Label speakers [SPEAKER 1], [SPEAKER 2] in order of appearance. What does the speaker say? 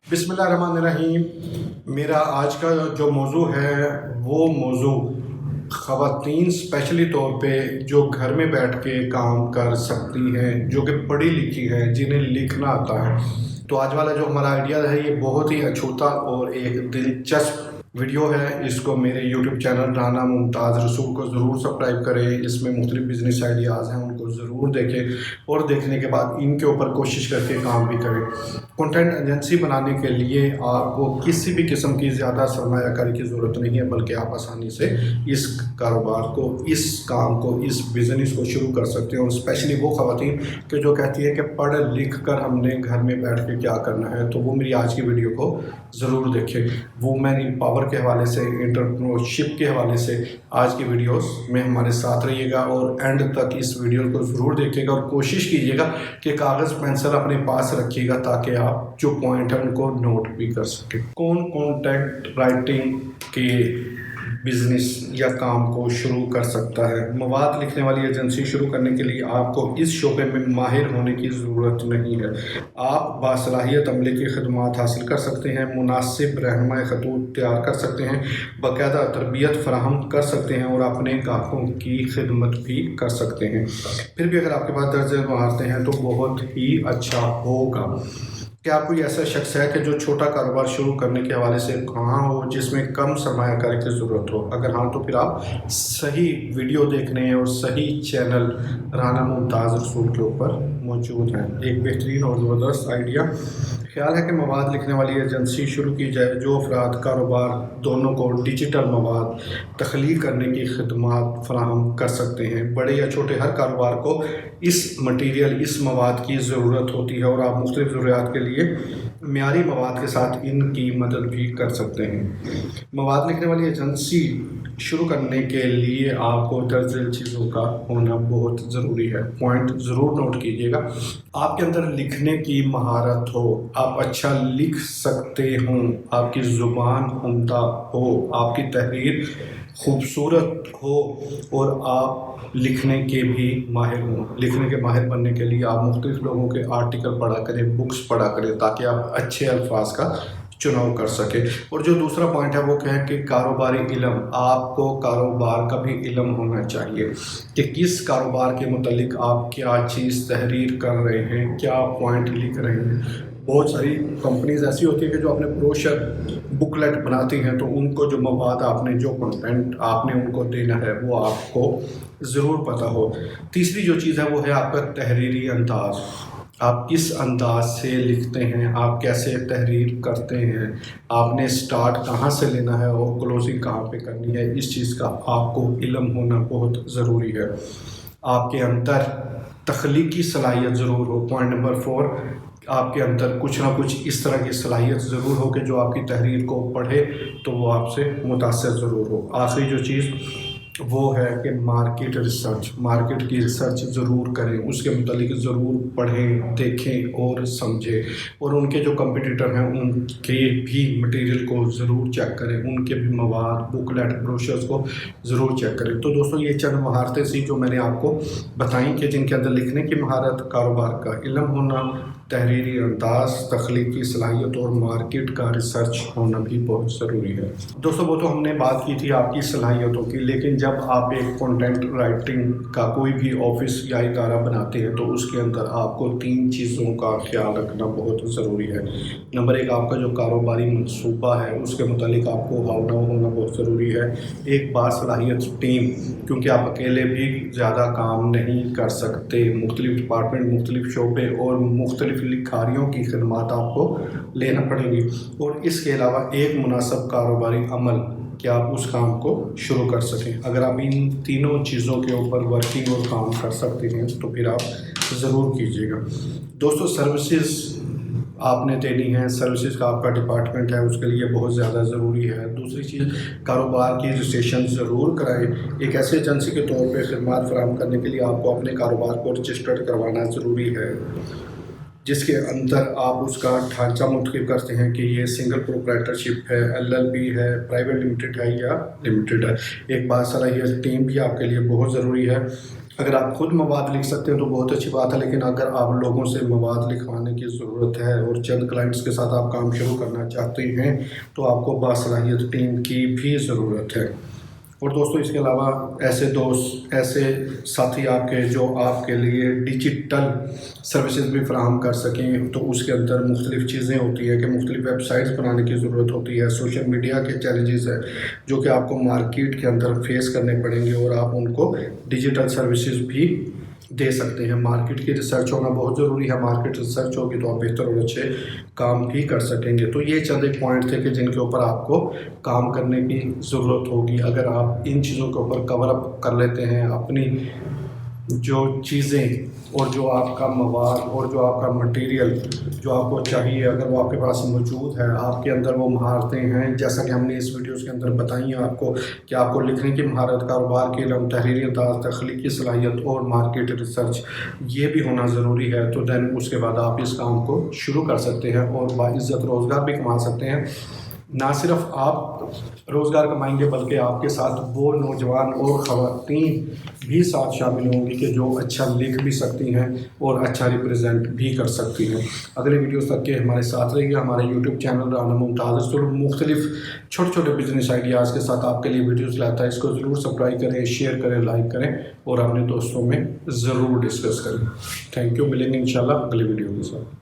[SPEAKER 1] बिस्मिल्लाहिर्रहमानिर्रहीम। मेरा आज का जो मौजू है वो मौजू ख़वातीन स्पेशली तौर पे जो घर में बैठ के काम कर सकती हैं, जो कि पढ़ी लिखी हैं, जिन्हें लिखना आता है। तो आज वाला जो हमारा आइडिया है ये बहुत ही अछूता और एक दिलचस्प वीडियो है। इसको मेरे यूट्यूब चैनल राना मुमताज़ रसूल को ज़रूर सब्सक्राइब करें। इसमें मुख्तलिफ बिजनेस आइडियाज़ हैं, उनको ज़रूर देखें और देखने के बाद इनके ऊपर कोशिश करके काम भी करें। कंटेंट एजेंसी बनाने के लिए आपको किसी भी किस्म की ज़्यादा सरमायाकारी की ज़रूरत नहीं है, बल्कि आप आसानी से इस कारोबार को, इस काम को, इस बिज़नेस को शुरू कर सकते हैं। और स्पेशली वो ख़वातीन कि जो कहती है कि पढ़ लिख कर हमने घर में बैठ के क्या करना है, तो वो मेरी आज की वीडियो को ज़रूर देखें। वुमेन एम्पावर के हवाले से, एंटरप्रेन्योरशिप के हवाले से आज की वीडियोस में हमारे साथ रहिएगा और एंड तक इस वीडियो को ज़रूर देखिएगा और कोशिश कीजिएगा कि कागज़ पेंसिल अपने पास रखिएगा ताकि आप जो पॉइंट है उनको नोट भी कर सकें। कौन कॉन्टेंट राइटिंग के बिज़नेस या काम को शुरू कर सकता है? मवाद लिखने वाली एजेंसी शुरू करने के लिए आपको इस शोबे में माहिर होने की ज़रूरत नहीं है। आप बासलाहियत अमले की खदमात हासिल कर सकते हैं, मुनासिब रहनुमाई खतूत तैयार कर सकते हैं, बाकायदा तरबियत फराहम कर सकते हैं और अपने ग्राहकों की खिदमत भी कर सकते हैं। फिर भी अगर आपके पास दर्ज महारतें हैं तो बहुत ही अच्छा होगा। क्या कोई ऐसा शख्स है कि जो छोटा कारोबार शुरू करने के हवाले से कहाँ हो, जिसमें कम सरमायाकारी की ज़रूरत हो? अगर हाँ तो फिर आप सही वीडियो देख रहे हैं और सही चैनल राना मुमताज़ रसूल के ऊपर मौजूद हैं। एक बेहतरीन और ज़बरदस्त आइडिया। ख्याल है कि मवाद लिखने वाली एजेंसी शुरू की जाए। जो अफराद कारोबार दोनों को डिजिटल मवाद तख्लीक करने की खदमात फराहम कर सकते हैं। बड़े या छोटे हर कारोबार को इस मटीरियल, इस मवाद की ज़रूरत होती है और आप मुख्तलिफ़ ज़रूरियात के लिए मियारी मवाद के साथ इनकी मदद भी कर सकते हैं। मवाद लिखने वाली एजेंसी शुरू करने के लिए आपको दर्ज चीज़ों का होना बहुत ज़रूरी है। पॉइंट ज़रूर नोट कीजिएगा। आपके अंदर लिखने की महारत हो, आप अच्छा लिख सकते हों, आपकी ज़ुबान उम्दा हो, आपकी तहरीर खूबसूरत हो और आप लिखने के भी माहिर हों। लिखने के माहिर बनने के लिए आप मुख्तलिफ लोगों के आर्टिकल पढ़ा करें, बुक्स पढ़ा करें, ताकि आप अच्छे अल्फाज का चुनाव कर सके। और जो दूसरा पॉइंट है वो कहें कि कारोबारी इल्म, आपको कारोबार का भी इल्म होना चाहिए कि किस कारोबार के मुतालिक आप क्या चीज़ तहरीर कर रहे हैं, क्या पॉइंट लिख रहे हैं। बहुत सारी कंपनीज ऐसी होती है कि जो अपने ब्रोशर बुकलेट बनाती हैं, तो उनको जो मवाद आपने, जो कंटेंट आपने उनको देना है वो आपको ज़रूर पता हो। तीसरी जो चीज़ है वो है आपका तहरीरी अंदाज़। आप किस अंदाज से लिखते हैं, आप कैसे तहरीर करते हैं, आपने स्टार्ट कहाँ से लेना है और क्लोजिंग कहाँ पे करनी है, इस चीज़ का आपको इल्म होना बहुत ज़रूरी है। आपके अंदर तख्लीकी सलाहियत ज़रूर हो। पॉइंट नंबर 4, आपके अंदर कुछ ना कुछ इस तरह की सलाहियत ज़रूर हो कि जो आपकी तहरीर को पढ़े तो वो आपसे मुतासर ज़रूर हो। आखिरी जो चीज़ वो है कि मार्केट रिसर्च, मार्केट की रिसर्च ज़रूर करें, उसके मुतालिक ज़रूर पढ़ें, देखें और समझें। और उनके जो कंपटीटर हैं उनके भी मटेरियल को ज़रूर चेक करें, उनके भी मवाद, बुकलेट, ब्रोशर्स को ज़रूर चेक करें। तो दोस्तों ये चंद महारतें सी जो मैंने आपको बताई कि जिनके अंदर लिखने की महारत, कारोबार का इल्म होना, तहरीरी अंदाज, तख्लीकी सलाहियत और मार्केट का रिसर्च होना भी बहुत ज़रूरी है। दोस्तों वो तो हमने बात की थी आपकी सलाहियतों की, लेकिन जब आप एक कंटेंट राइटिंग का कोई भी ऑफिस या इदारा बनाते हैं तो उसके अंदर आपको 3 चीज़ों का ख्याल रखना बहुत ज़रूरी है। नंबर 1, आपका जो कारोबारी मनसूबा है उसके मुतालिक आपको हावना होना बहुत ज़रूरी है। एक बासलाहियत टीम, क्योंकि आप अकेले भी ज़्यादा काम नहीं कर सकते। मुख्तलिफ डिपार्टमेंट, मुख्तलिफ शोबे और मुख्तलिफ लिखारियों की खदमात आपको लेना पड़ेंगी। और इसके अलावा एक मुनासिब कारोबारी अमल कि आप उस काम को शुरू कर सकें। अगर आप इन तीनों चीज़ों के ऊपर वर्किंग और काम कर सकते हैं तो फिर आप ज़रूर कीजिएगा। दोस्तों सर्विसेज आपने देनी है, सर्विसेज का आपका डिपार्टमेंट है, उसके लिए बहुत ज़्यादा ज़रूरी है। दूसरी चीज़, कारोबार की रजिस्ट्रेशन ज़रूर कराएं। एक ऐसे एजेंसी के तौर पे खिदमत फराहम करने के लिए आपको अपने कारोबार को रजिस्टर्ड करवाना ज़रूरी है, जिसके अंदर आप उसका ढांचा मुंतखब करते हैं कि ये सिंगल प्रोप्राइटरशिप है, LLP है, प्राइवेट लिमिटेड है या लिमिटेड है। एक बासलाहियत टीम भी आपके लिए बहुत ज़रूरी है। اگر آپ خود مواد لکھ سکتے ہیں تو بہت اچھی بات ہے، لیکن اگر آپ لوگوں سے مواد لکھوانے کی ضرورت ہے اور چند کلائنٹس کے ساتھ آپ کام شروع کرنا چاہتے ہیں تو آپ کو باصلاحیت ٹیم کی بھی ضرورت ہے۔ اور دوستو اس کے علاوہ ایسے ساتھی آپ کے جو آپ کے لیے ڈیجیٹل سروسز بھی فراہم کر سکیں، تو اس کے اندر مختلف چیزیں ہوتی ہیں کہ مختلف ویب سائٹس بنانے کی ضرورت ہوتی ہے، سوشل میڈیا کے چیلنجز ہیں جو کہ آپ کو مارکیٹ کے اندر فیس کرنے پڑیں گے، اور آپ ان کو ڈیجیٹل سروسز بھی دے سکتے ہیں۔ مارکیٹ کی ریسرچ ہونا بہت ضروری ہے، مارکیٹ ریسرچ ہوگی تو آپ بہتر اور اچھے کام بھی کر سکیں گے۔ تو یہ چند ایک پوائنٹ تھے کہ جن کے اوپر آپ کو کام کرنے کی ضرورت ہوگی۔ اگر آپ ان چیزوں کے اوپر کور اپ کر لیتے ہیں اپنی جو چیزیں اور جو آپ کا مواد اور جو آپ کا مٹیریل جو آپ کو چاہیے، اگر وہ آپ کے پاس موجود ہے، آپ کے اندر وہ مہارتیں ہیں جیسا کہ ہم نے اس ویڈیوز کے اندر بتائی ہیں آپ کو کہ آپ کو لکھنے کی مہارت، کاروبار کی علم، تحریری انداز، تخلیقی صلاحیت اور مارکیٹ ریسرچ یہ بھی ہونا ضروری ہے، تو دین اس کے بعد آپ اس کام کو شروع کر سکتے ہیں اور باعزت روزگار بھی کما سکتے ہیں۔ نہ صرف آپ روزگار کمائیں گے بلکہ آپ کے ساتھ وہ نوجوان اور خواتین بھی ساتھ شامل ہوں گی کہ جو اچھا لکھ بھی سکتی ہیں اور اچھا ریپرزینٹ بھی کر سکتی ہیں۔ اگلے ویڈیوز تک کے ہمارے ساتھ رہیے۔ ہمارے یوٹیوب چینل رانا ممتاز مختلف چھوٹے چھوٹے بزنس آئیڈیاز کے ساتھ آپ کے لیے ویڈیوز لاتا ہے۔ اس کو ضرور سبسکرائب کریں، شیئر کریں، لائک کریں اور اپنے دوستوں میں ضرور ڈسکس کریں۔ تھینک یو، ملیں گے انشاءاللہ اگلے ویڈیو کے ساتھ۔